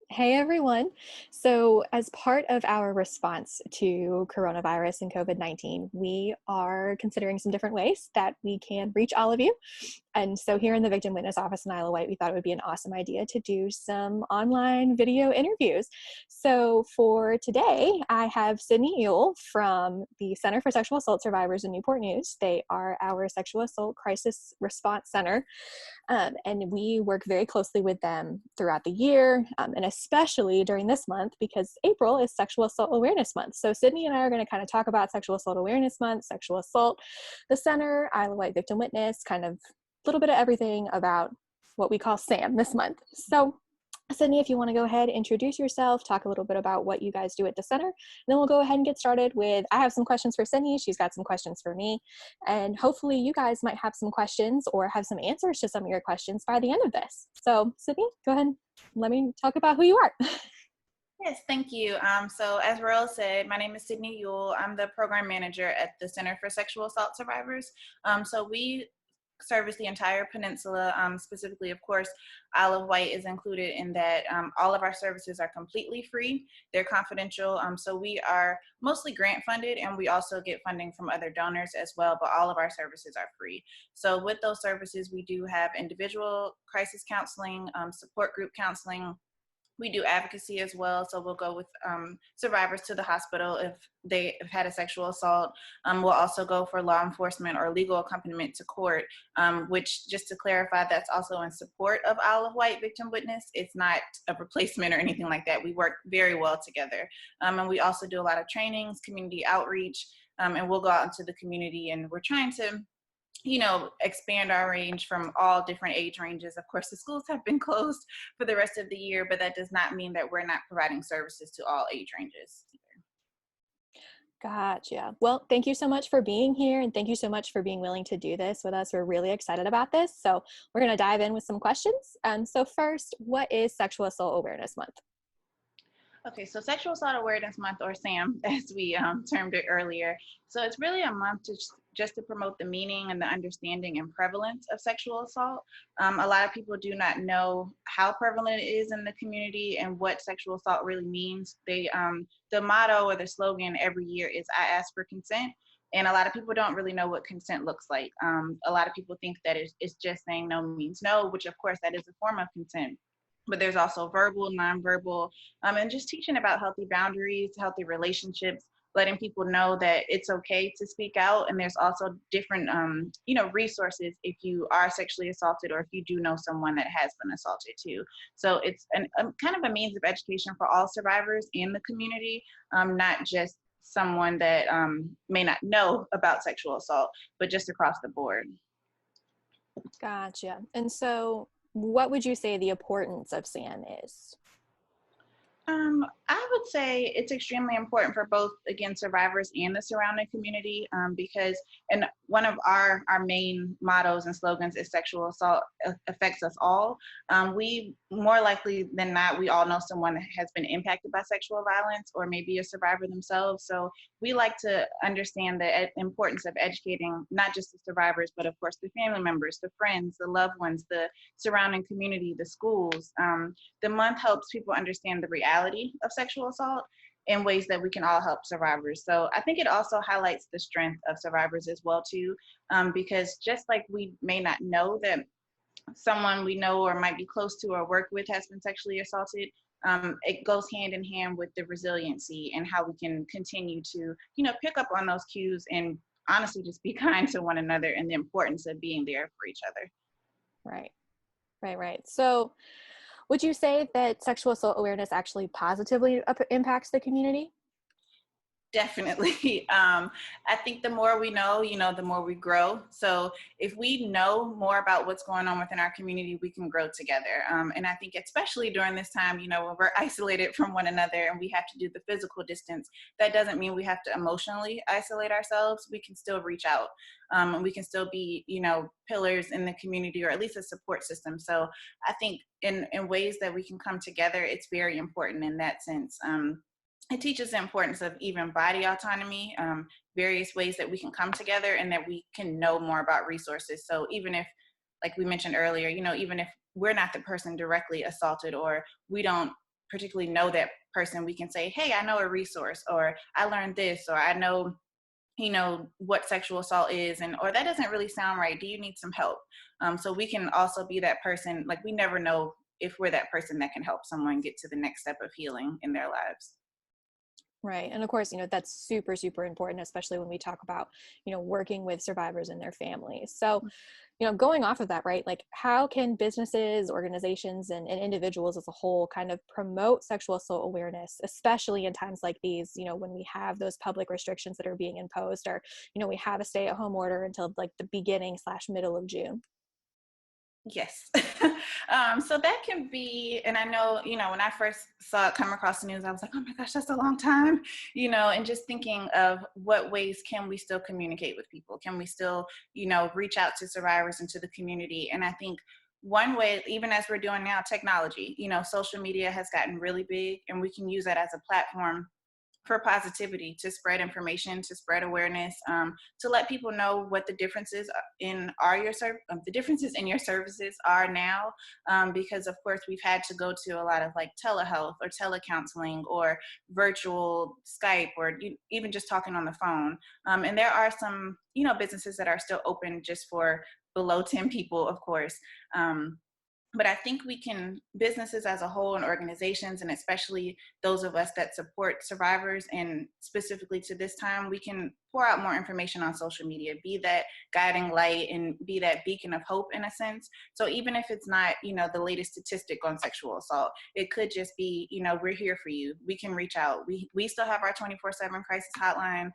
Hey everyone. So, as part of our response to coronavirus and COVID 19, we are considering some different ways that we can reach all of you. And so, here in the Victim Witness Office in Isle of Wight, we thought it would be an awesome idea to do some online video interviews. So, for today, I have Sydni Ewell from the Center for Sexual Assault Survivors in Newport News. They are our sexual assault crisis response center. And we work very closely with them throughout the year, and especially during this month because April is Sexual Assault Awareness Month. So Sydni and I are going to kind of talk about Sexual Assault Awareness Month, sexual assault, the center, Isle of Wight Victim Witness, kind of a little bit of everything about what we call SAAM this month. So Sydni, if you want to go ahead, introduce yourself, talk a little bit about what you guys do at the center, and then we'll go ahead and get started with, I have some questions for Sydni, she's got some questions for me, and hopefully you guys might have some questions or have some answers to some of your questions by the end of this. So Sydni, go ahead and let me talk about who you are. Yes, thank you. So as Royal said, my name is Sydni Ewell. I'm the program manager at the Center for Sexual Assault Survivors. So we service the entire peninsula. Specifically, of course, Isle of Wight is included in that. All of our services are completely free. They're confidential. So we are mostly grant funded, and we also get funding from other donors as well, but all of our services are free. So with those services, we do have individual crisis counseling, support group counseling. We do advocacy as well, so we'll go with survivors to the hospital if they have had a sexual assault. We'll also go for law enforcement or legal accompaniment to court, which, just to clarify, that's also in support of Isle of Wight Victim Witness. It's not a replacement or anything like that. We work very well together. And we also do a lot of trainings, community outreach, and we'll go out into the community, and we're trying to expand our range from all different age ranges. Of course, the schools have been closed for the rest of the year, but that does not mean that we're not providing services to all age ranges either. Gotcha. Well, thank you so much for being here, and thank you so much for being willing to do this with us. We're really excited about this. So we're going to dive in with some questions. So first, what is Sexual Assault Awareness Month? Okay, so Sexual Assault Awareness Month, or SAM, as we termed it earlier. So it's really a month to just to promote the meaning and the understanding and prevalence of sexual assault. A lot of people do not know how prevalent it is in the community and what sexual assault really means. The motto or the slogan every year is "I ask for consent." And a lot of people don't really know what consent looks like. A lot of people think that it's just saying no means no, which of course that is a form of consent. But there's also verbal, nonverbal, and just teaching about healthy boundaries, healthy relationships, letting people know that it's okay to speak out. And there's also different, resources if you are sexually assaulted or if you do know someone that has been assaulted too. So it's kind of a means of education for all survivors in the community, not just someone that may not know about sexual assault, but just across the board. Gotcha. And so what would you say the importance of SAM is? I would say it's extremely important for both, again, survivors and the surrounding community, because, and one of our main mottos and slogans is sexual assault affects us all. We, more likely than not, we all know someone that has been impacted by sexual violence or maybe a survivor themselves. So we like to understand the importance of educating not just the survivors, but of course the family members, the friends, the loved ones, the surrounding community, the schools. The month helps people understand the reality of sexual assault in ways that we can all help survivors. So I think it also highlights the strength of survivors as well too, because just like we may not know that someone we know or might be close to or work with has been sexually assaulted, it goes hand in hand with the resiliency and how we can continue to, pick up on those cues and honestly just be kind to one another and the importance of being there for each other. Right. So would you say that sexual assault awareness actually positively impacts the community? Definitely. I think the more we know, the more we grow. So if we know more about what's going on within our community, we can grow together. And I think especially during this time, when we're isolated from one another and we have to do the physical distance, that doesn't mean we have to emotionally isolate ourselves. We can still reach out, and we can still be, pillars in the community, or at least a support system. So I think in ways that we can come together, it's very important in that sense. It teaches the importance of even body autonomy, various ways that we can come together and that we can know more about resources. So even if, like we mentioned earlier, even if we're not the person directly assaulted or we don't particularly know that person, we can say, hey, I know a resource, or I learned this, or I know, what sexual assault is, and or that doesn't really sound right. Do you need some help? So we can also be that person. Like, we never know if we're that person that can help someone get to the next step of healing in their lives. Right. And of course, that's super, super important, especially when we talk about, working with survivors and their families. So, going off of that, right, like how can businesses, organizations, and individuals as a whole kind of promote sexual assault awareness, especially in times like these, when we have those public restrictions that are being imposed, or, we have a stay-at-home order until like the beginning/middle of June? Yes. So that can be, and I know, when I first saw it come across the news, I was like, oh my gosh, that's a long time, and just thinking of what ways can we still communicate with people? Can we still, reach out to survivors and to the community? And I think one way, even as we're doing now, technology, social media has gotten really big, and we can use that as a platform for positivity, to spread information, to spread awareness, to let people know what the differences the differences in your services are now, because of course we've had to go to a lot of like telehealth or telecounseling or virtual Skype, or even just talking on the phone. And there are some businesses that are still open just for below 10 people, of course. But I think businesses as a whole and organizations, and especially those of us that support survivors, and specifically to this time, we can pour out more information on social media, be that guiding light and be that beacon of hope in a sense. So even if it's not, the latest statistic on sexual assault, it could just be, we're here for you. We can reach out. We still have our 24/7 crisis hotline.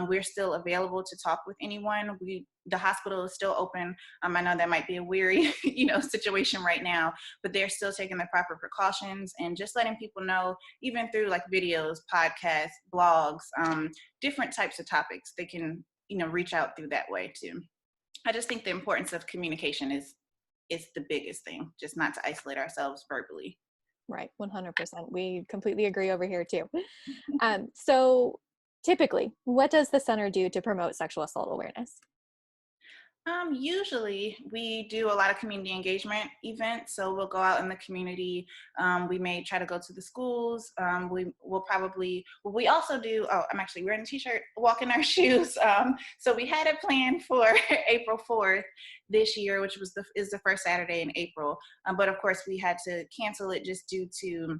We're still available to talk with anyone. The hospital is still open. I know that might be a weary, situation right now, but they're still taking the proper precautions and just letting people know, even through like videos, podcasts, blogs, different types of topics, they can, reach out through that way too. I just think the importance of communication is the biggest thing, just not to isolate ourselves verbally. Right. 100%. We completely agree over here too. So typically, what does the center do to promote sexual assault awareness? Usually we do a lot of community engagement events. So we'll go out in the community. We may try to go to the schools. We also do, I'm actually wearing a t-shirt, walk in our shoes. So we had it planned for April 4th this year, which is the first Saturday in April. But of course we had to cancel it just due to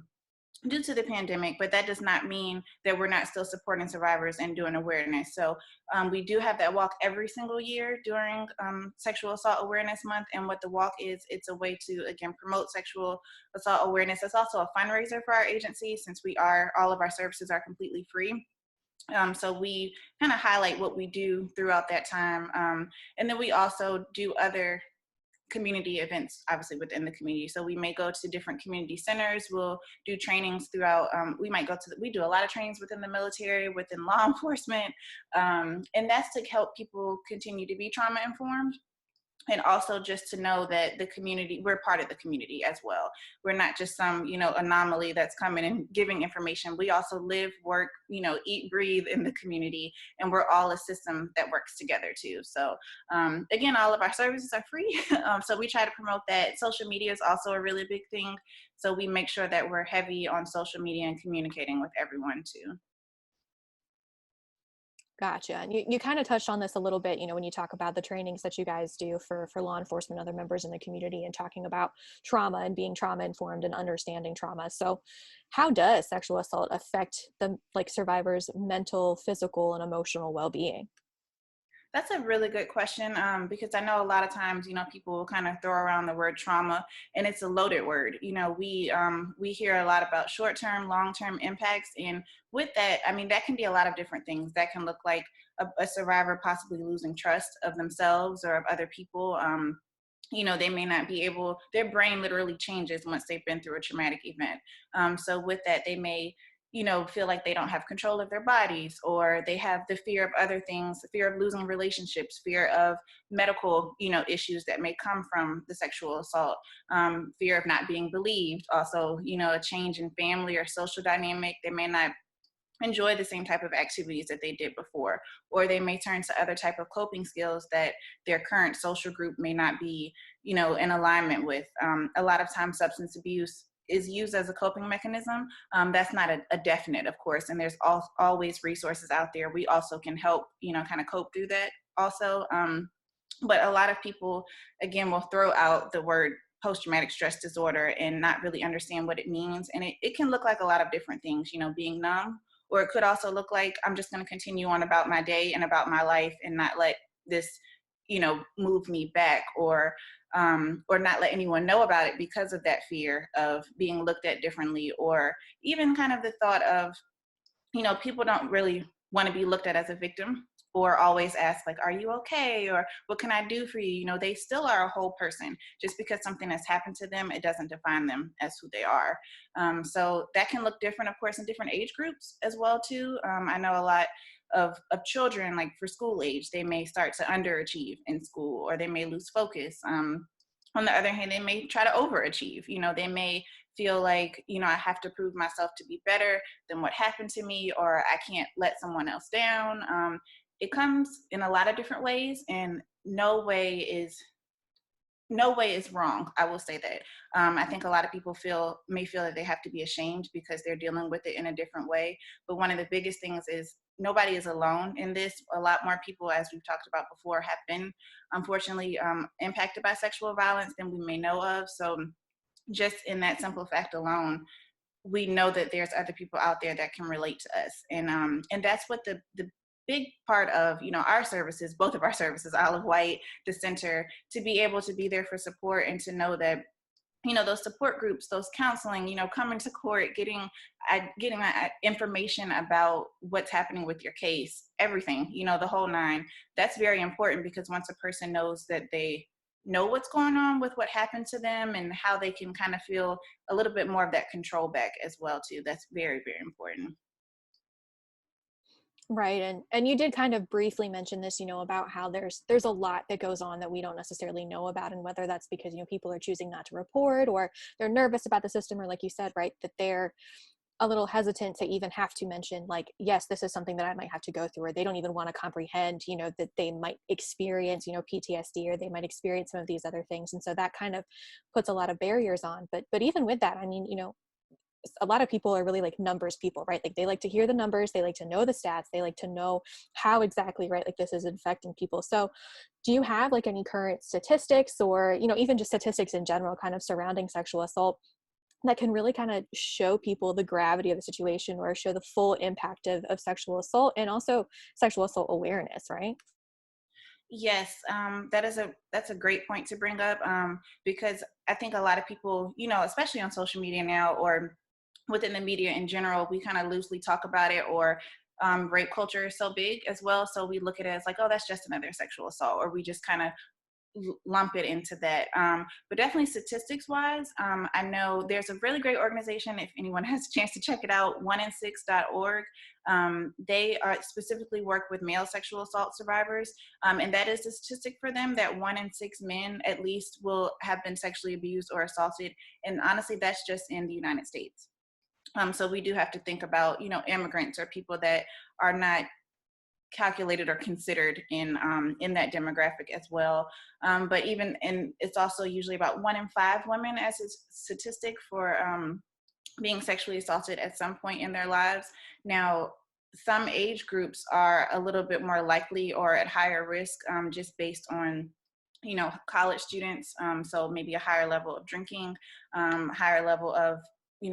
the pandemic, but that does not mean that we're not still supporting survivors and doing awareness. So we do have that walk every single year during Sexual Assault Awareness Month. And what the walk is, it's a way to, again, promote sexual assault awareness. It's also a fundraiser for our agency, since all of our services are completely free. So we kind of highlight what we do throughout that time. And then we also do other community events, obviously, within the community. So we may go to different community centers. We'll do trainings throughout. We do a lot of trainings within the military, within law enforcement. And that's to help people continue to be trauma informed. And also just to know that we're part of the community as well. We're not just some, anomaly that's coming and giving information. We also live, work, eat, breathe in the community, and we're all a system that works together too. So again, all of our services are free. So we try to promote that. Social media is also a really big thing. So we make sure that we're heavy on social media and communicating with everyone too. Gotcha. And you kind of touched on this a little bit, when you talk about the trainings that you guys do for law enforcement, other members in the community, and talking about trauma and being trauma informed and understanding trauma. So how does sexual assault affect the survivors' mental, physical, and emotional well-being? That's a really good question, because I know a lot of times, people kind of throw around the word trauma, and it's a loaded word. We hear a lot about short-term, long-term impacts, and with that, I mean, that can be a lot of different things. That can look like a survivor possibly losing trust of themselves or of other people. They may not be able, their brain literally changes once they've been through a traumatic event. So with that, they may feel like they don't have control of their bodies, or they have the fear of other things, the fear of losing relationships, fear of medical, issues that may come from the sexual assault, fear of not being believed. Also, a change in family or social dynamic. They may not enjoy the same type of activities that they did before, or they may turn to other type of coping skills that their current social group may not be, in alignment with. A lot of times substance abuse is used as a coping mechanism, that's not a definite, of course, and there's always resources out there. We also can help, kind of cope through that also. But a lot of people, again, will throw out the word post-traumatic stress disorder and not really understand what it means. And it can look like a lot of different things, being numb, or it could also look like I'm just going to continue on about my day and about my life and not let this, move me back, or not let anyone know about it because of that fear of being looked at differently, or even kind of the thought of, people don't really want to be looked at as a victim, or always ask, like, are you okay? Or what can I do for you? They still are a whole person. Just because something has happened to them, it doesn't define them as who they are. So that can look different, of course, in different age groups as well, too. I know a lot of children, like for school age, they may start to underachieve in school, or they may lose focus. On the other hand, they may try to overachieve. They may feel like, I have to prove myself to be better than what happened to me, or I can't let someone else down. It comes in a lot of different ways, and no way is wrong. I will say that. I think a lot of people may feel that they have to be ashamed because they're dealing with it in a different way. But one of the biggest things is nobody is alone in this. A lot more people, as we've talked about before, have been unfortunately impacted by sexual violence than we may know of. So just in that simple fact alone, we know that there's other people out there that can relate to us. And that's what the big part of, our services, both of our services, Olive White, the center, to be able to be there for support, and to know that, those support groups, those counseling, coming to court, getting information about what's happening with your case, everything, the whole nine. That's very important, because once a person knows that they know what's going on with what happened to them, and how they can kind of feel a little bit more of that control back as well, too. That's very, very important. Right. And you did kind of briefly mention this, about how there's a lot that goes on that we don't necessarily know about, and whether that's because, people are choosing not to report, or they're nervous about the system, or like you said, right, that they're a little hesitant to even have to mention, like, yes, this is something that I might have to go through, or they don't even want to comprehend, that they might experience, PTSD, or they might experience some of these other things. And so that kind of puts a lot of barriers on. But even with that, I mean, a lot of people are really like numbers people, right? Like they like to hear the numbers, they like to know the stats, they like to know how exactly, right, like this is infecting people. So do you have like any current statistics, or, even just statistics in general kind of surrounding sexual assault, that can really kind of show people the gravity of the situation, or show the full impact of sexual assault, and also sexual assault awareness, right? Yes, that's a great point to bring up, because I think a lot of people, especially on social media now, or within the media in general, we kind of loosely talk about it, or rape culture is so big as well. So we look at it as like, oh, that's just another sexual assault, or we just kind of lump it into that. But definitely statistics wise, I know there's a really great organization, if anyone has a chance to check it out, 1in6.org. They are specifically work with male sexual assault survivors. And that is the statistic for them, that 1 in 6 men at least will have been sexually abused or assaulted. And honestly, that's just in the United States. So we do have to think about, immigrants, or people that are not calculated or considered in that demographic as well. But even, and it's also usually about 1 in 5 women as a statistic for being sexually assaulted at some point in their lives. Now, some age groups are a little bit more likely or at higher risk, just based on, college students. So maybe a higher level of drinking, higher level of,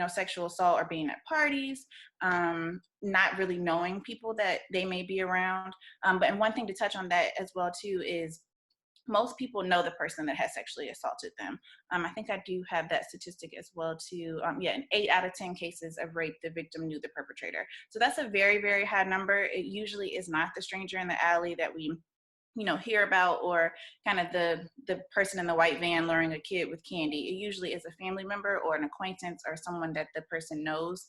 sexual assault, or being at parties, not really knowing people that they may be around. And one thing to touch on that as well too is most people know the person that has sexually assaulted them. I think I do have that statistic as well too. In 8 out of 10 cases of rape, the victim knew the perpetrator. So that's a very, very high number. It usually is not the stranger in the alley that we hear about, or kind of the person in the white van luring a kid with candy. It usually is a family member, or an acquaintance, or someone that the person knows.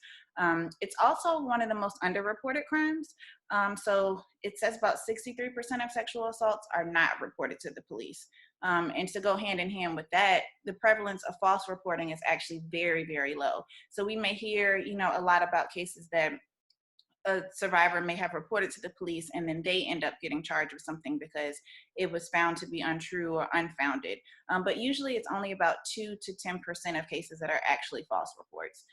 It's also one of the most underreported crimes. So it says about 63% of sexual assaults are not reported to the police. And to go hand in hand with that, the prevalence of false reporting is actually very, very low. So we may hear, a lot about cases that a survivor may have reported to the police and then they end up getting charged with something because it was found to be untrue or unfounded. But usually it's only about 2 to 10% of cases that are actually false reports.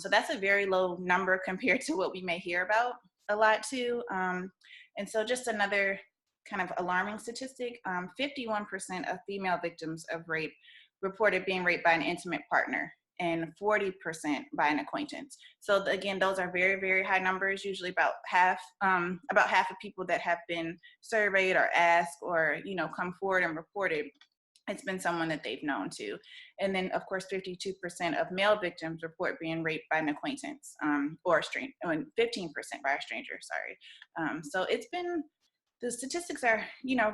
So that's a very low number compared to what we may hear about a lot too. And so just another kind of alarming statistic, 51% of female victims of rape reported being raped by an intimate partner and 40% by an acquaintance. So again, those are very, very high numbers. Usually about half of people that have been surveyed or asked or, come forward and reported, it's been someone that they've known too. And then of course, 52% of male victims report being raped by an acquaintance or a stranger, 15% by a stranger, sorry. So it's been, the statistics are,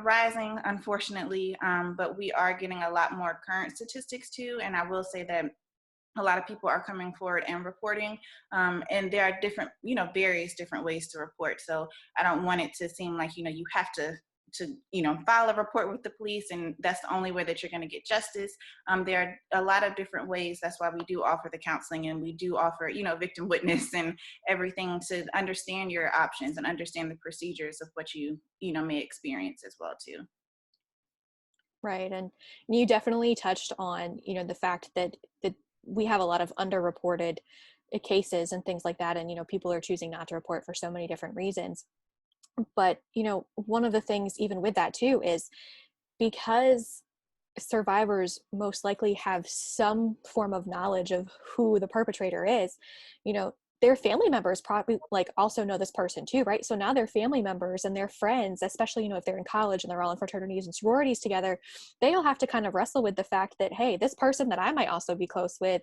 rising, unfortunately, but we are getting a lot more current statistics too. And I will say that a lot of people are coming forward and reporting, and there are different, various different ways to report. So I don't want it to seem like, you have to file a report with the police and that's the only way that you're going to get justice. There are a lot of different ways. That's why we do offer the counseling, and we do offer, victim witness and everything to understand your options and understand the procedures of what you may experience as well too. Right. And you definitely touched on, the fact that we have a lot of underreported cases and things like that. And, people are choosing not to report for so many different reasons. But, one of the things even with that too is because survivors most likely have some form of knowledge of who the perpetrator is, their family members probably like also know this person too, right? So now their family members and their friends, especially, if they're in college and they're all in fraternities and sororities together, they'll have to kind of wrestle with the fact that, hey, this person that I might also be close with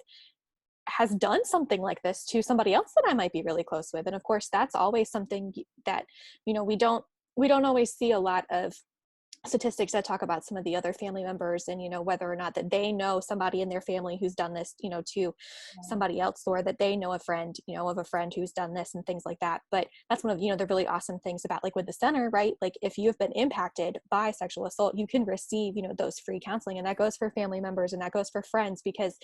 has done something like this to somebody else that I might be really close with. And of course, that's always something that, we don't always see a lot of statistics that talk about some of the other family members and, whether or not that they know somebody in their family who's done this, to somebody else, or that they know a friend, of a friend who's done this and things like that. But that's one of, the really awesome things about like with the center, right? Like if you've been impacted by sexual assault, you can receive, those free counseling, and that goes for family members and that goes for friends, because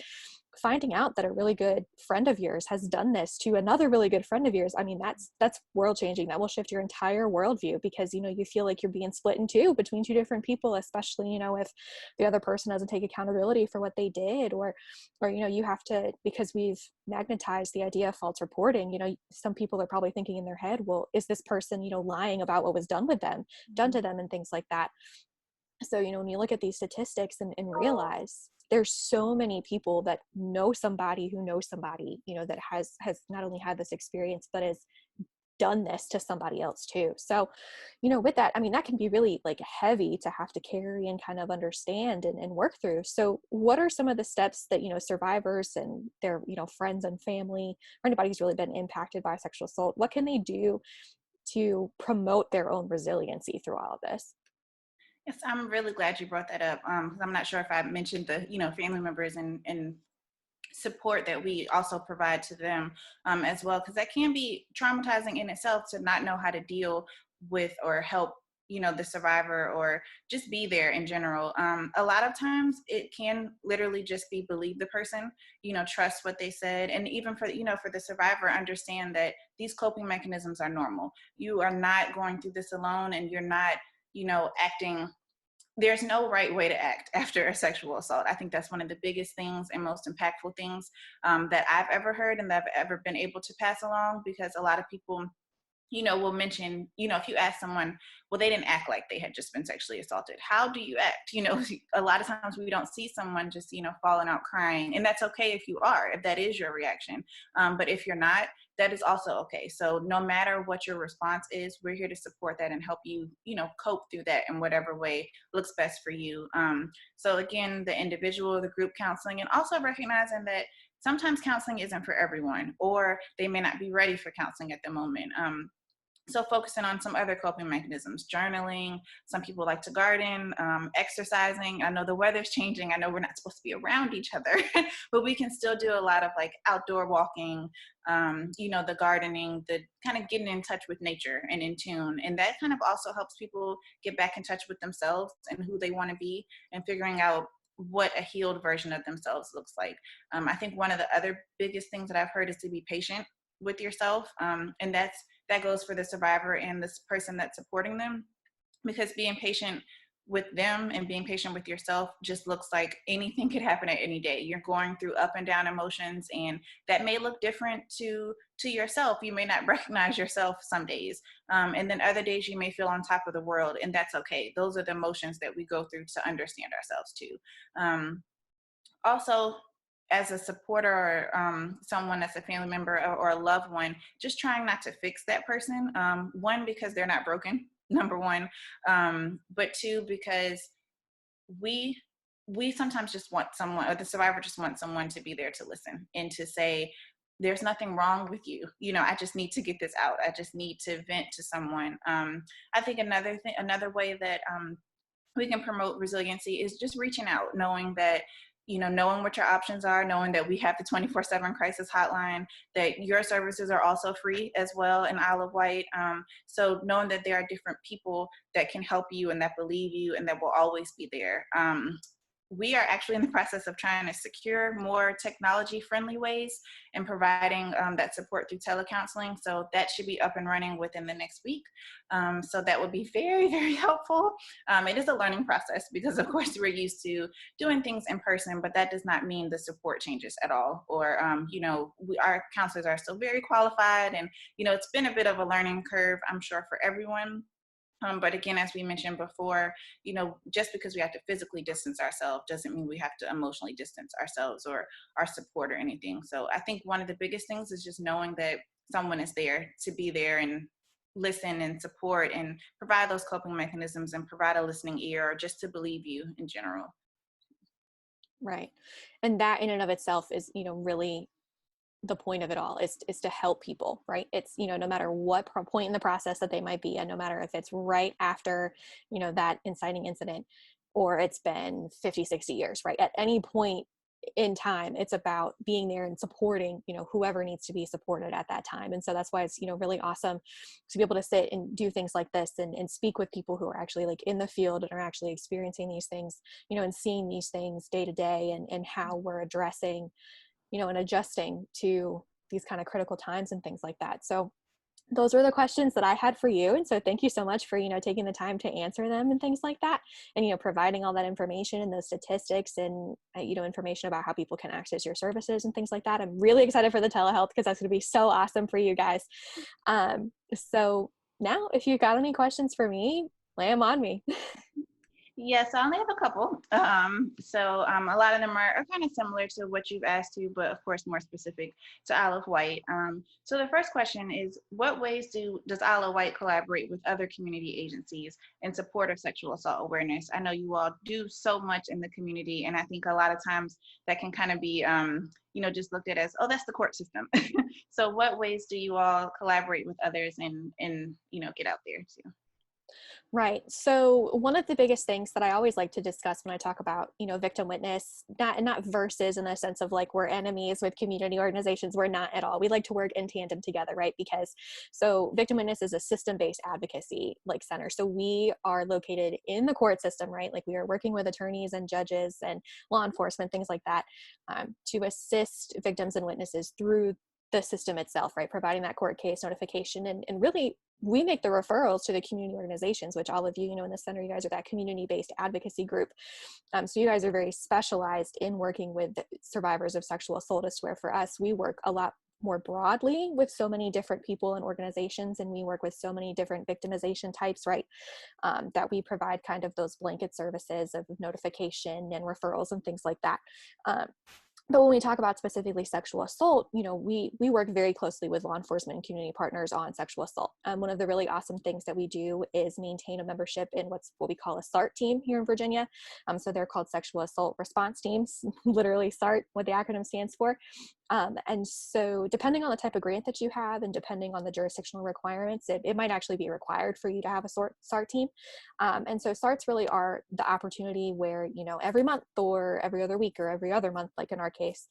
finding out that a really good friend of yours has done this to another really good friend of yours, I mean, that's world changing. That will shift your entire worldview, because, you feel like you're being split in two between two different people, especially, if the other person doesn't take accountability for what they did, or, you have to, because we've magnetized the idea of false reporting, some people are probably thinking in their head, well, is this person, lying about what was done to them and things like that. So, when you look at these statistics and realize there's so many people that know somebody who knows somebody, that has not only had this experience, but has done this to somebody else too. So, with that, I mean, that can be really like heavy to have to carry and kind of understand and work through. So what are some of the steps that, survivors and their, friends and family, or anybody who's really been impacted by sexual assault, what can they do to promote their own resiliency through all of this? Yes, I'm really glad you brought that up. 'Cause I'm not sure if I mentioned the, family members and support that we also provide to them as well, because that can be traumatizing in itself to not know how to deal with or help, the survivor, or just be there in general. A lot of times it can literally just be believe the person, trust what they said, and even for, for the survivor, understand that these coping mechanisms are normal. You are not going through this alone, and you're not, acting, there's no right way to act after a sexual assault. I think that's one of the biggest things and most impactful things that I've ever heard and that I've ever been able to pass along, because a lot of people, will mention, if you ask someone, well, they didn't act like they had just been sexually assaulted. How do you act? A lot of times we don't see someone just, falling out crying. And that's okay if you are, if that is your reaction. But if you're not, that is also okay. So no matter what your response is, we're here to support that and help you, cope through that in whatever way looks best for you. So again, the individual, the group counseling, and also recognizing that sometimes counseling isn't for everyone, or they may not be ready for counseling at the moment. So focusing on some other coping mechanisms, journaling, some people like to garden, exercising. I know the weather's changing. I know we're not supposed to be around each other, but we can still do a lot of like outdoor walking, the gardening, the kind of getting in touch with nature and in tune. And that kind of also helps people get back in touch with themselves and who they want to be, and figuring out what a healed version of themselves looks like. I think one of the other biggest things that I've heard is to be patient with yourself. And that's that goes for the survivor and this person that's supporting them, because being patient with them and being patient with yourself just looks like anything could happen at any day. You're going through up and down emotions, and that may look different to yourself. You may not recognize yourself some days, and then other days you may feel on top of the world, and that's okay. Those are the emotions that we go through to understand ourselves too. Also, as a supporter or someone that's a family member or a loved one, just trying not to fix that person. One, because they're not broken, number one, but two, because we we sometimes just want someone, or the survivor just wants someone to be there to listen and to say, there's nothing wrong with you. I just need to get this out. I just need to vent to someone. I think another way that we can promote resiliency is just reaching out, knowing that, knowing what your options are, knowing that we have the 24/7 crisis hotline, that your services are also free as well in Isle of Wight. So knowing that there are different people that can help you and that believe you and that will always be there. We are actually in the process of trying to secure more technology friendly ways and providing that support through telecounseling. So that should be up and running within the next week. So that would be very, very helpful. It is a learning process because, of course, we're used to doing things in person, but that does not mean the support changes at all. Or, our counselors are still very qualified, and, it's been a bit of a learning curve, I'm sure, for everyone. But again, as we mentioned before, just because we have to physically distance ourselves doesn't mean we have to emotionally distance ourselves or our support or anything. So I think one of the biggest things is just knowing that someone is there to be there and listen and support and provide those coping mechanisms and provide a listening ear, or just to believe you in general. Right. And that in and of itself is, really the point of it all is to help people, right? It's, no matter what point in the process that they might be and no matter if it's right after, that inciting incident, or it's been 50, 60 years, right? At any point in time, it's about being there and supporting, whoever needs to be supported at that time. And so that's why it's, really awesome to be able to sit and do things like this and speak with people who are actually like in the field and are actually experiencing these things, and seeing these things day to day, and how we're addressing, and adjusting to these kind of critical times and things like that. So those were the questions that I had for you. And so thank you so much for, taking the time to answer them and things like that. And, providing all that information and those statistics and, information about how people can access your services and things like that. I'm really excited for the telehealth because that's going to be so awesome for you guys. So now if you've got any questions for me, lay them on me. Yes, I only have a couple. A lot of them are kind of similar to what you've asked to, but of course more specific to Isle of Wight. So the first question is, what ways does Isle of Wight collaborate with other community agencies in support of sexual assault awareness? I know you all do so much in the community, and I think a lot of times that can kind of be, just looked at as, oh, that's the court system. So what ways do you all collaborate with others and get out there too? Right. So one of the biggest things that I always like to discuss when I talk about, victim witness, not versus in the sense of like we're enemies with community organizations. We're not at all. We like to work in tandem together, right? Because so victim witness is a system-based advocacy like center. So we are located in the court system, right? Like we are working with attorneys and judges and law enforcement, things like that, to assist victims and witnesses through the system itself, right? Providing that court case notification and really we make the referrals to the community organizations, which all of you, in the center, you guys are that community-based advocacy group. So you guys are very specialized in working with survivors of sexual assault, as where for us, we work a lot more broadly with so many different people and organizations, and we work with so many different victimization types, right? That we provide kind of those blanket services of notification and referrals and things like that. But when we talk about specifically sexual assault, we work very closely with law enforcement and community partners on sexual assault. One of the really awesome things that we do is maintain a membership in what we call a SART team here in Virginia. So they're called Sexual Assault Response Teams, literally SART, what the acronym stands for. And so depending on the type of grant that you have and depending on the jurisdictional requirements, it might actually be required for you to have a SART team. And so SARTs really are the opportunity where, every month or every other week or every other month, like in our case,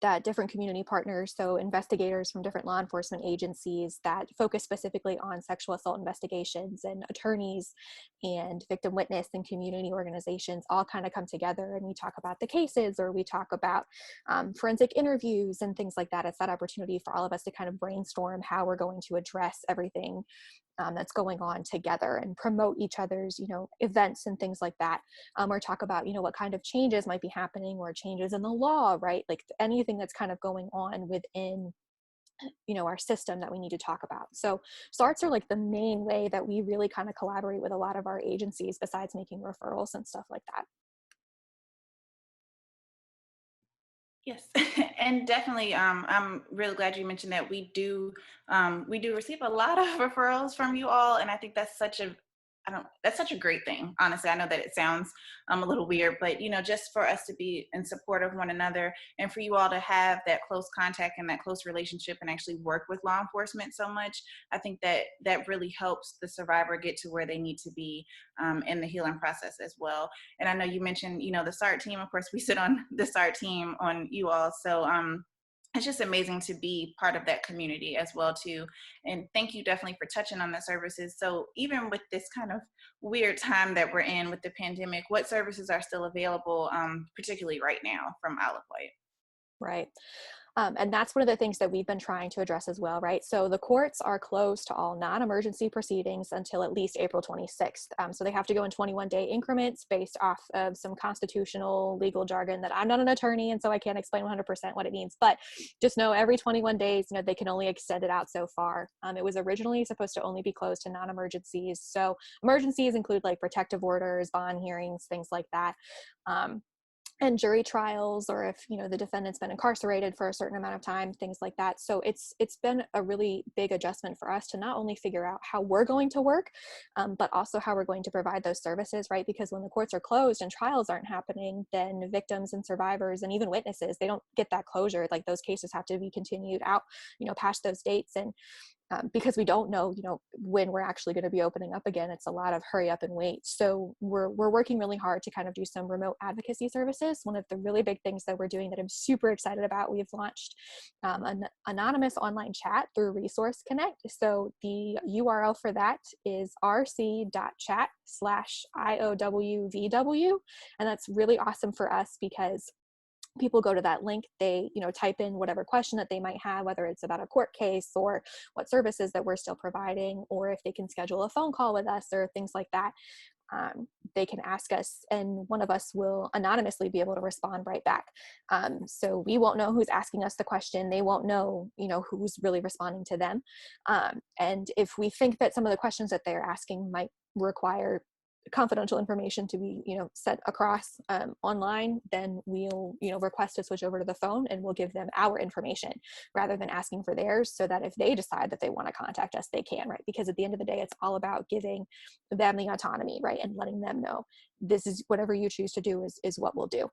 that different community partners, so investigators from different law enforcement agencies that focus specifically on sexual assault investigations, and attorneys and victim witness and community organizations all kind of come together, and we talk about the cases, or we talk about forensic interviews and things like that. It's that opportunity for all of us to kind of brainstorm how we're going to address everything that's going on together, and promote each other's, events and things like that, or talk about, what kind of changes might be happening, or changes in the law, right? Like anything that's kind of going on within, our system that we need to talk about. So SARTs are like the main way that we really kind of collaborate with a lot of our agencies, besides making referrals and stuff like that. Yes, and definitely, I'm really glad you mentioned that we do receive a lot of referrals from you all, and I think that's such a that's such a great thing. Honestly, I know that it sounds a little weird, but just for us to be in support of one another, and for you all to have that close contact and that close relationship, and actually work with law enforcement so much, I think that that really helps the survivor get to where they need to be in the healing process as well. And I know you mentioned, the SART team. Of course, we sit on the SART team on you all. So it's just amazing to be part of that community as well too. And thank you definitely for touching on the services. So even with this kind of weird time that we're in with the pandemic, what services are still available, particularly right now from Isle of Wight? Right. And that's one of the things that we've been trying to address as well, right? So the courts are closed to all non-emergency proceedings until at least April 26th. So they have to go in 21-day increments based off of some constitutional legal jargon that I'm not an attorney, and so I can't explain 100% what it means. But just know every 21 days, they can only extend it out so far. It was originally supposed to only be closed to non-emergencies. So emergencies include like protective orders, bond hearings, things like that. And jury trials, or if the defendant's been incarcerated for a certain amount of time, things like that. So it's been a really big adjustment for us to not only figure out how we're going to work, but also how we're going to provide those services, right? Because when the courts are closed and trials aren't happening, then victims and survivors and even witnesses, they don't get that closure. Like those cases have to be continued out past those dates. And because we don't know, when we're actually going to be opening up again, it's a lot of hurry up and wait. So we're working really hard to kind of do some remote advocacy services. One of the really big things that we're doing that I'm super excited about, we've launched an anonymous online chat through Resource Connect. So the URL for that is rc.chat/IOWVW. And that's really awesome for us because people go to that link, they type in whatever question that they might have, whether it's about a court case or what services that we're still providing, or if they can schedule a phone call with us or things like that. They can ask us, and one of us will anonymously be able to respond right back. So we won't know who's asking us the question. They won't know, who's really responding to them. And if we think that some of the questions that they're asking might require confidential information to be sent across online, then we'll request to switch over to the phone, and we'll give them our information rather than asking for theirs, so that if they decide that they want to contact us, they can, right? Because at the end of the day, it's all about giving them the autonomy, right? And letting them know this is whatever you choose to do is what we'll do.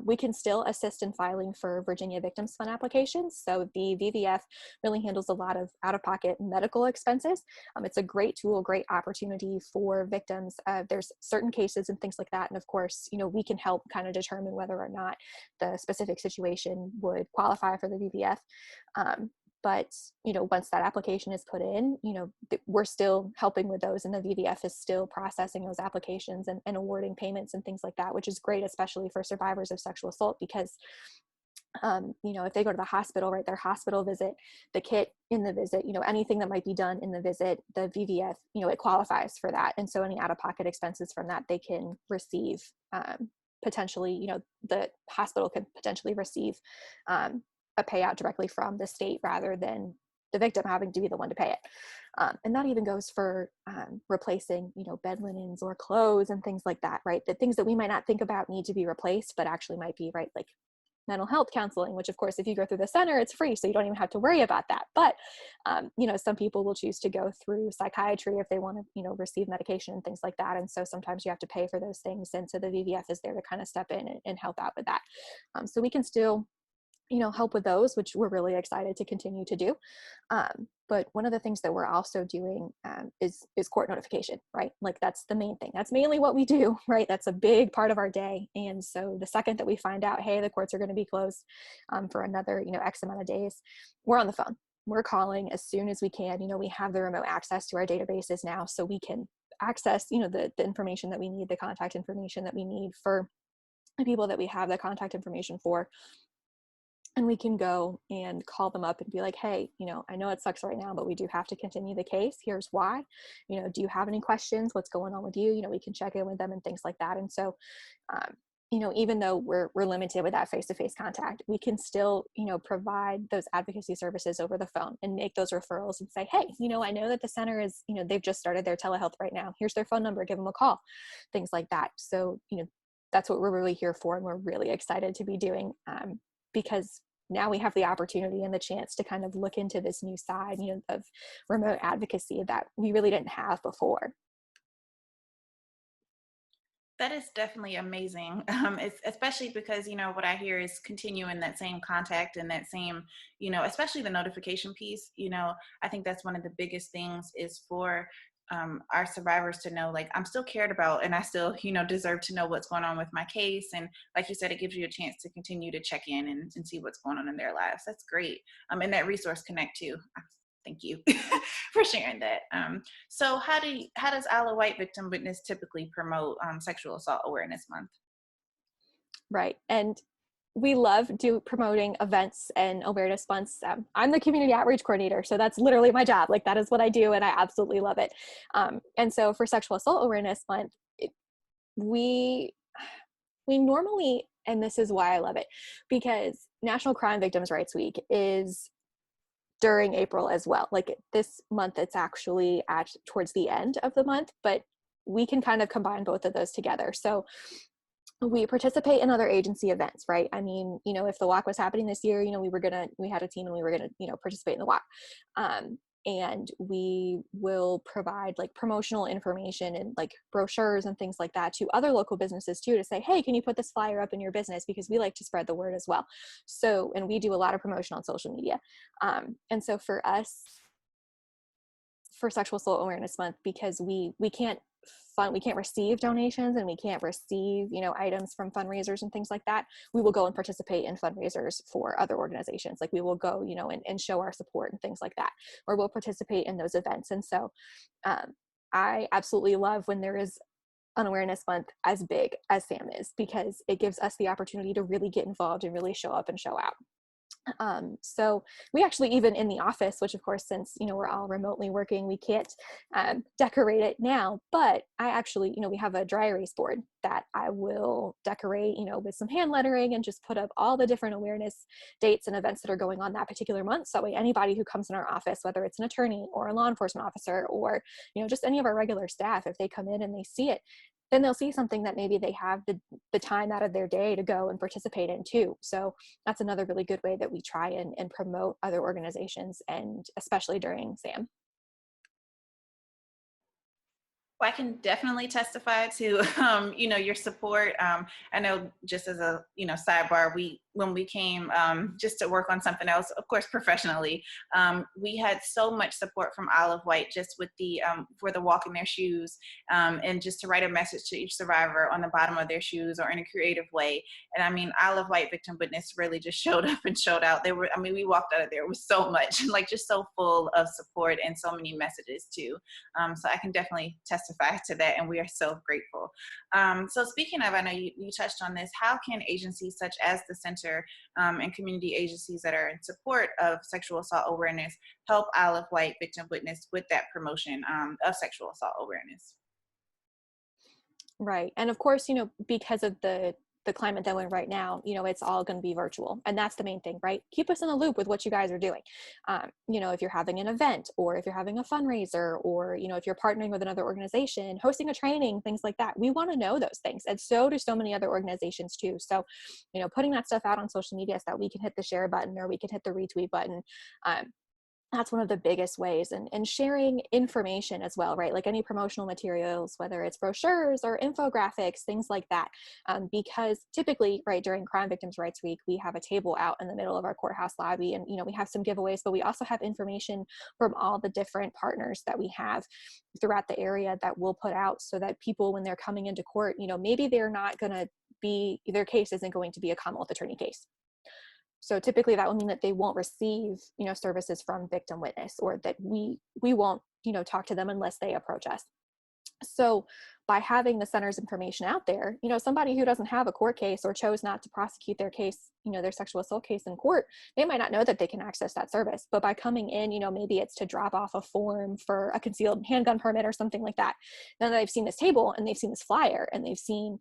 We can still assist in filing for Virginia Victims Fund applications. So the VVF really handles a lot of out-of-pocket medical expenses. It's a great tool, great opportunity for victims. There's certain cases and things like that. And of course, we can help kind of determine whether or not the specific situation would qualify for the VVF. But, once that application is put in, we're still helping with those, and the VVF is still processing those applications and awarding payments and things like that, which is great, especially for survivors of sexual assault, because, if they go to the hospital, right, their hospital visit, the kit in the visit, anything that might be done in the visit, the VVF, it qualifies for that. And so any out-of-pocket expenses from that, they can receive, potentially, the hospital could potentially receive a payout directly from the state rather than the victim having to be the one to pay it. And that even goes for replacing, bed linens or clothes and things like that, right? The things that we might not think about need to be replaced, but actually might be, right, like mental health counseling, which of course, if you go through the center, it's free, so you don't even have to worry about that. But, some people will choose to go through psychiatry if they want to, receive medication and things like that. And so sometimes you have to pay for those things. And so the VVF is there to kind of step in and help out with that. So we can still help with those, which we're really excited to continue to do. But one of the things that we're also doing is court notification, right? Like that's the main thing. That's mainly what we do, right? That's a big part of our day. And so the second that we find out, hey, the courts are going to be closed for another, X amount of days, we're on the phone. We're calling as soon as we can. We have the remote access to our databases now, so we can access, the information that we need, the contact information that we need for the people that we have the contact information for. And we can go and call them up and be like, hey, I know it sucks right now, but we do have to continue the case. Here's why. Do you have any questions? What's going on with you? We can check in with them and things like that. And so, even though we're limited with that face-to-face contact, we can still, provide those advocacy services over the phone and make those referrals and say, hey, I know that the center is, they've just started their telehealth right now. Here's their phone number. Give them a call, things like that. So, that's what we're really here for. And we're really excited to be doing because now we have the opportunity and the chance to kind of look into this new side, of remote advocacy that we really didn't have before. That is definitely amazing. It's especially because, what I hear is continuing that same contact and that same, especially the notification piece. I think that's one of the biggest things is for our survivors to know, like, I'm still cared about and I still, deserve to know what's going on with my case. And like you said, it gives you a chance to continue to check in and see what's going on in their lives. That's great. And that resource connect too. Thank you for sharing that. So how does Isle of Wight Victim Witness typically promote Sexual Assault Awareness Month? Right. And we love promoting events and awareness months. I'm the community outreach coordinator, so that's literally my job. Like that is what I do, and I absolutely love it. And so for Sexual Assault Awareness Month, we normally, and this is why I love it, because National Crime Victims' Rights Week is during April as well. Like this month, it's actually towards the end of the month, but we can kind of combine both of those together. So we participate in other agency events, right? I mean, if the walk was happening this year, we had a team and we were gonna, participate in the walk. And we will provide like promotional information and like brochures and things like that to other local businesses too, to say, hey, can you put this flyer up in your business? Because we like to spread the word as well. So, and we do a lot of promotion on social media. And so for us, for Sexual Assault Awareness Month, because we can't receive donations and we can't receive, items from fundraisers and things like that, we will go and participate in fundraisers for other organizations. Like we will go, and show our support and things like that, or we'll participate in those events. And so I absolutely love when there is an awareness month as big as SAAM is, because it gives us the opportunity to really get involved and really show up and show out. So we actually, even in the office, which of course, since, we're all remotely working, we can't decorate it now, but I actually, we have a dry erase board that I will decorate, with some hand lettering and just put up all the different awareness dates and events that are going on that particular month. So that way anybody who comes in our office, whether it's an attorney or a law enforcement officer or, just any of our regular staff, if they come in and they see it, then they'll see something that maybe they have the time out of their day to go and participate in too. So that's another really good way that we try and promote other organizations, and especially during SAAM. Well, I can definitely testify to, your support. I know, just as a, sidebar, when we came just to work on something else, of course, professionally, we had so much support from Isle of Wight, just with the for the walk in their shoes, and just to write a message to each survivor on the bottom of their shoes or in a creative way. And I mean, Isle of Wight Victim Witness really just showed up and showed out. We walked out of there with so much, like just so full of support and so many messages too. So I can definitely testify to that, and we are so grateful. So speaking of, I know you touched on this, how can agencies such as the Center and community agencies that are in support of sexual assault awareness help Isle of Wight Victim Witness with that promotion of sexual assault awareness? Right. And of course, because of the climate that we're in right now, it's all going to be virtual. And that's the main thing, right? Keep us in the loop with what you guys are doing. If you're having an event, or if you're having a fundraiser, or, if you're partnering with another organization, hosting a training, things like that, we want to know those things. And so do so many other organizations too. So, putting that stuff out on social media so that we can hit the share button or we can hit the retweet button, That's one of the biggest ways, and sharing information as well, right? Like any promotional materials, whether it's brochures or infographics, things like that. Because typically, right, during Crime Victims' Rights Week, we have a table out in the middle of our courthouse lobby, and we have some giveaways, but we also have information from all the different partners that we have throughout the area that we'll put out, so that people, when they're coming into court, maybe they're not going to be, their case isn't going to be a Commonwealth attorney case. So typically that will mean that they won't receive, services from victim witness, or that we won't, talk to them unless they approach us. So by having the center's information out there, somebody who doesn't have a court case or chose not to prosecute their case, their sexual assault case in court, they might not know that they can access that service. But by coming in, maybe it's to drop off a form for a concealed handgun permit or something like that. Now that they've seen this table and they've seen this flyer and they've seen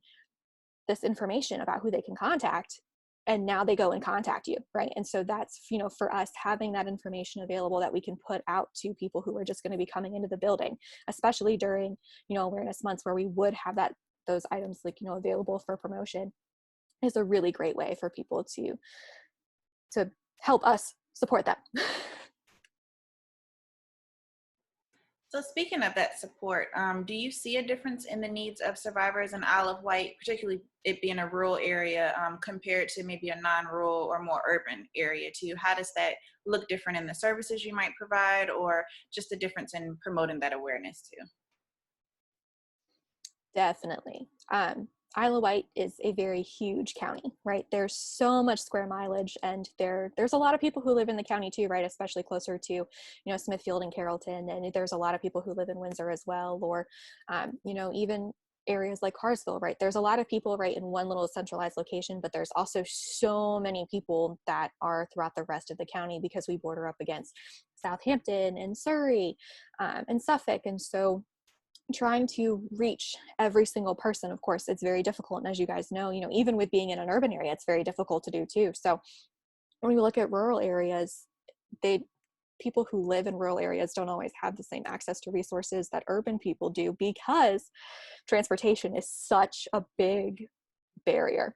this information about who they can contact, and now they go and contact you, right? And so that's, for us, having that information available that we can put out to people who are just going to be coming into the building, especially during, awareness months, where we would have those items like, available for promotion, is a really great way for people to help us support them. So speaking of that support, do you see a difference in the needs of survivors in Isle of Wight, particularly it being a rural area, compared to maybe a non-rural or more urban area too? How does that look different in the services you might provide, or just the difference in promoting that awareness too? Definitely. Isle of Wight is a very huge county, right? There's so much square mileage, and there's a lot of people who live in the county too, right? Especially closer to, Smithfield and Carrollton, and there's a lot of people who live in Windsor as well, or, even areas like Carsville, right? There's a lot of people, right, in one little centralized location, but there's also so many people that are throughout the rest of the county, because we border up against Southampton and Surrey, and Suffolk. And so trying to reach every single person, of course, it's very difficult. And as you guys know, even with being in an urban area, it's very difficult to do too. So when we look at rural areas, people who live in rural areas don't always have the same access to resources that urban people do, because transportation is such a big barrier.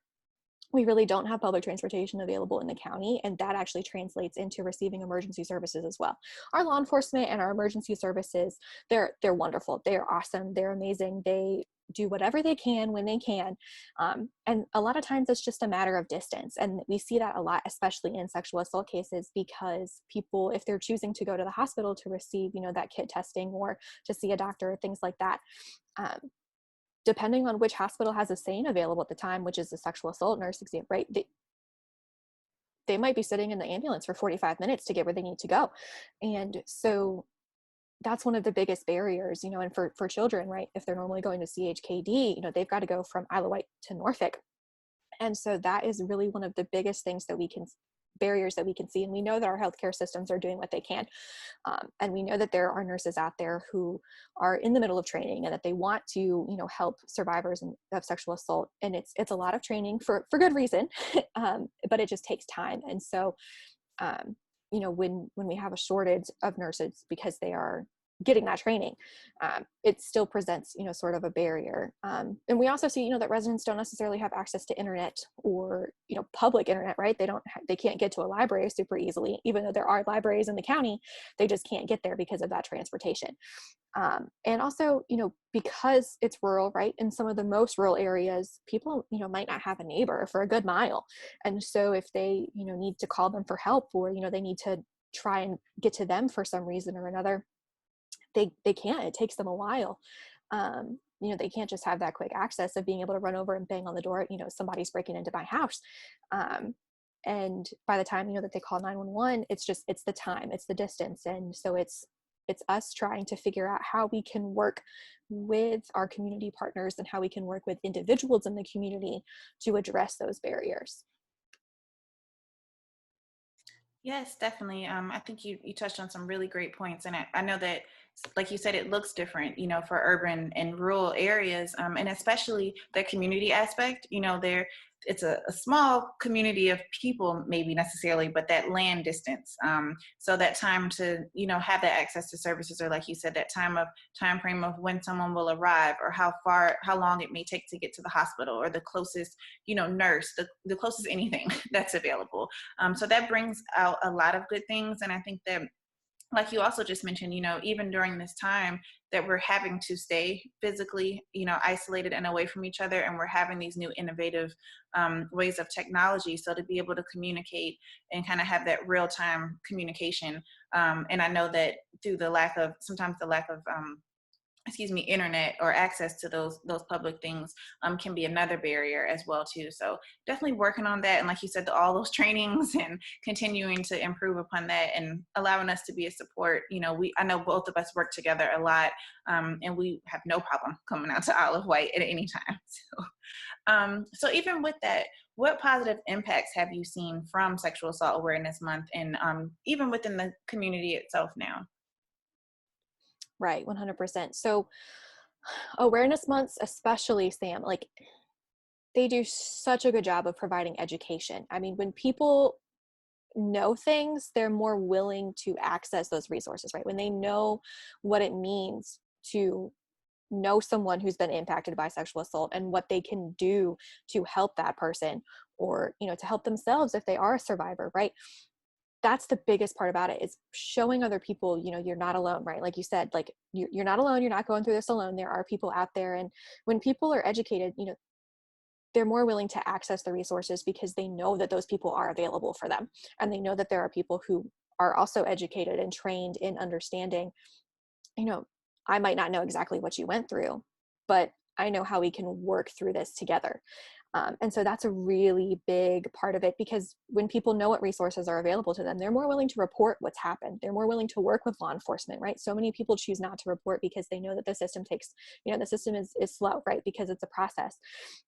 We really don't have public transportation available in the county, and that actually translates into receiving emergency services as well. Our law enforcement and our emergency services, they're wonderful. They're awesome. They're amazing. They do whatever they can when they can. And a lot of times it's just a matter of distance. And we see that a lot, especially in sexual assault cases, because people, if they're choosing to go to the hospital to receive, that kit testing or to see a doctor, things like that, depending on which hospital has a SAAM available at the time, which is a sexual assault nurse exam, right? They might be sitting in the ambulance for 45 minutes to get where they need to go. And so that's one of the biggest barriers, and for children, right? If they're normally going to CHKD, they've got to go from Isle of Wight to Norfolk. And so that is really one of the biggest things barriers that we can see. And we know that our healthcare systems are doing what they can. And we know that there are nurses out there who are in the middle of training, and that they want to, help survivors of sexual assault. And it's a lot of training for good reason, but it just takes time. And so, when we have a shortage of nurses because they are getting that training, it still presents, sort of a barrier. And we also see, that residents don't necessarily have access to internet or, public internet, right? They can't get to a library super easily, even though there are libraries in the county, they just can't get there because of that transportation. And also, because it's rural, right? In some of the most rural areas, people, might not have a neighbor for a good mile. And so if they, need to call them for help, or, they need to try and get to them for some reason or another, they can't. It takes them a while. They can't just have that quick access of being able to run over and bang on the door, somebody's breaking into my house. And by the time, that they call 911, it's the time, it's the distance. And so it's us trying to figure out how we can work with our community partners and how we can work with individuals in the community to address those barriers. Yes, definitely. I think you touched on some really great points, and I know that, like you said, it looks different, for urban and rural areas, and especially the community aspect. It's a small community of people, maybe necessarily, but that land distance. So that time to have that access to services, or like you said, that time frame of when someone will arrive, or how long it may take to get to the hospital, or the closest nurse, the closest anything that's available. So that brings out a lot of good things, and I think that like you also just mentioned, even during this time that we're having to stay physically, isolated and away from each other, and we're having these new innovative ways of technology. So to be able to communicate and kind of have that real time communication. And I know that through sometimes the lack of internet or access to those public things can be another barrier as well too. So definitely working on that, and like you said, all those trainings and continuing to improve upon that and allowing us to be a support. I know both of us work together a lot, and we have no problem coming out to Isle of Wight at any time. So even with that, what positive impacts have you seen from Sexual Assault Awareness Month, and even within the community itself now? Right, 100%. So awareness months, especially SAAM, like they do such a good job of providing education. I mean, when people know things, they're more willing to access those resources, right? When they know what it means to know someone who's been impacted by sexual assault and what they can do to help that person, or, to help themselves if they are a survivor, right? That's the biggest part about it, is showing other people, you're not alone, right? Like you said, like you're not alone. You're not going through this alone. There are people out there. And when people are educated, they're more willing to access the resources because they know that those people are available for them. And they know that there are people who are also educated and trained in understanding, you know, I might not know exactly what you went through, but I know how we can work through this together. And so that's a really big part of it, because when people know what resources are available to them, they're more willing to report what's happened. They're more willing to work with law enforcement, right? So many people choose not to report because they know that the system takes, the system is slow, right? Because it's a process.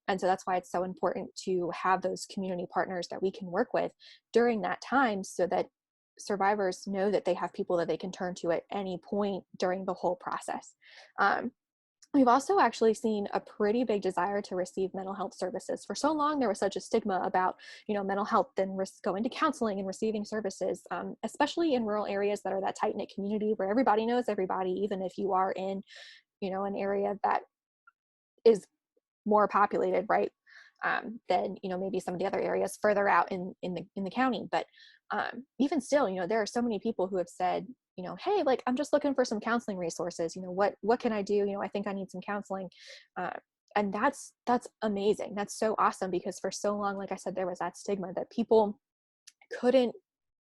And so that's why it's so important to have those community partners that we can work with during that time, so that survivors know that they have people that they can turn to at any point during the whole process. We've also actually seen a pretty big desire to receive mental health services. For so long, there was such a stigma about, mental health and going to counseling and receiving services, especially in rural areas that are that tight-knit community where everybody knows everybody, even if you are in, an area that is more populated, right? Than, maybe some of the other areas further out in the county. But even still, there are so many people who have said, hey, like, I'm just looking for some counseling resources. What can I do? I think I need some counseling. Uh, and that's amazing. That's so awesome, because for so long, like I said, there was that stigma that people couldn't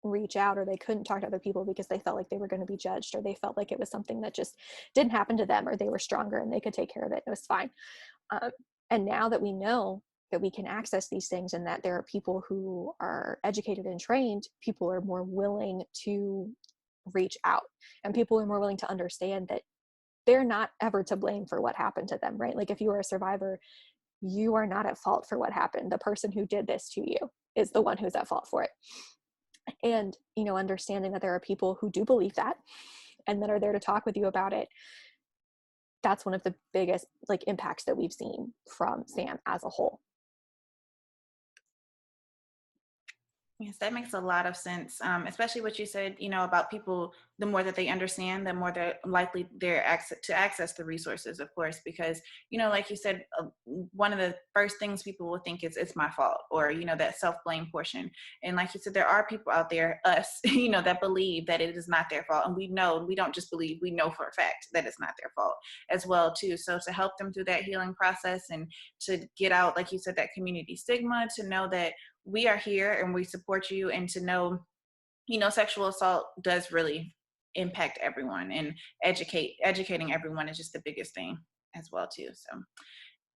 reach out, or they couldn't talk to other people because they felt like they were going to be judged, or they felt like it was something that just didn't happen to them, or they were stronger and they could take care of it. It was fine. Um, and now that we know that we can access these things, and that there are people who are educated and trained, people are more willing to reach out, and people are more willing to understand that they're not ever to blame for what happened to them, right? Like, if you are a survivor, you are not at fault for what happened. The person who did this to you is the one who's at fault for it. And, understanding that there are people who do believe that and that are there to talk with you about it. That's one of the biggest, like, impacts that we've seen from SAAM as a whole. Yes, that makes a lot of sense. Especially what you said, about people, the more that they understand, the more they're likely to access the resources, of course, because, like you said, one of the first things people will think is it's my fault, or, that self-blame portion. And like you said, there are people out there, us, that believe that it is not their fault. And we don't just believe, we know for a fact that it's not their fault as well, too. So to help them through that healing process, and to get out, like you said, that community stigma, to know that we are here and we support you, and to know, sexual assault does really impact everyone, and educating everyone is just the biggest thing as well too. So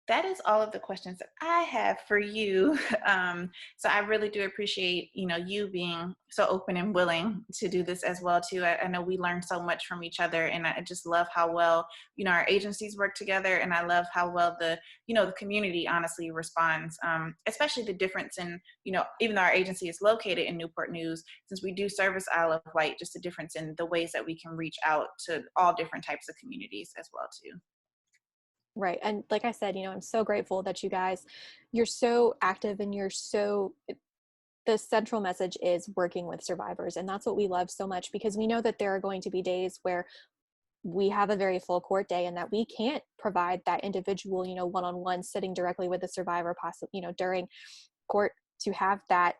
that is all of the questions that I have for you. So I really do appreciate, you being so open and willing to do this as well too. I know we learned so much from each other, and I just love how well, our agencies work together, and I love how well the community honestly responds, especially the difference in, even though our agency is located in Newport News, since we do service Isle of Wight, just a difference in the ways that we can reach out to all different types of communities as well too. Right. And like I said, I'm so grateful that you're so active, and the central message is working with survivors. And that's what we love so much, because we know that there are going to be days where we have a very full court day, and that we can't provide that individual, one-on-one sitting directly with the survivor, possibly, during court, to have that,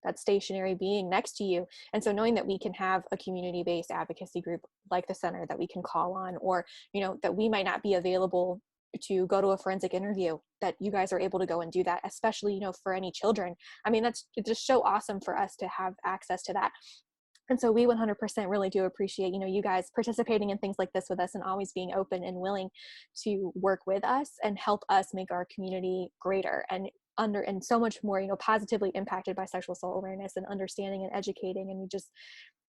that stationary being next to you. And so knowing that we can have a community-based advocacy group like the center that we can call on, or, that we might not be available to go to a forensic interview, that you guys are able to go and do that, especially, for any children. I mean, it's just so awesome for us to have access to that. And so we 100% really do appreciate, you guys participating in things like this with us and always being open and willing to work with us and help us make our community greater and so much more, positively impacted by sexual assault awareness and understanding and educating. And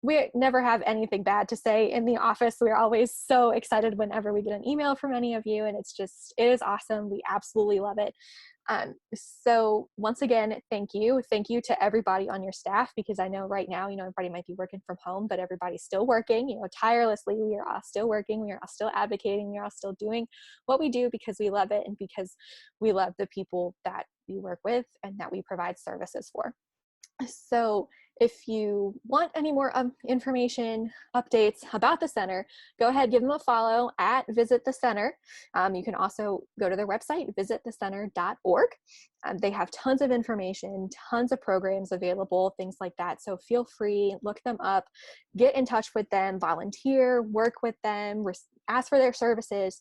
we never have anything bad to say in the office. We're always so excited whenever we get an email from any of you. And it is awesome. We absolutely love it. So once again, thank you. Thank you to everybody on your staff, because I know right now, everybody might be working from home, but everybody's still working, tirelessly. We are all still working. We are all still advocating. We are all still doing what we do because we love it and because we love the people that we work with and that we provide services for. So if you want any more information, updates about the center, go ahead, give them a follow at Visit the Center. You can also go to their website, visitthecenter.org. They have tons of information, tons of programs available, things like that. So feel free, look them up, get in touch with them, volunteer, work with them, ask for their services.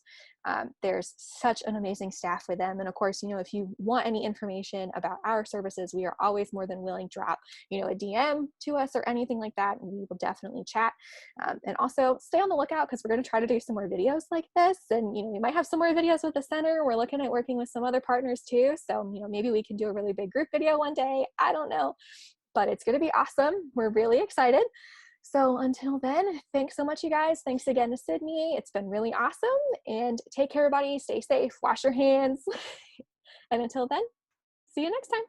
There's such an amazing staff with them. And of course, if you want any information about our services, we are always more than willing to drop, a DM to us or anything like that. And we will definitely chat. And also stay on the lookout, because we're going to try to do some more videos like this. And, we might have some more videos with the center. We're looking at working with some other partners too. So, maybe we can do a really big group video one day. I don't know, but it's going to be awesome. We're really excited. So until then, thanks so much, you guys. Thanks again to Sydney. It's been really awesome. And take care, everybody. Stay safe. Wash your hands. And until then, see you next time.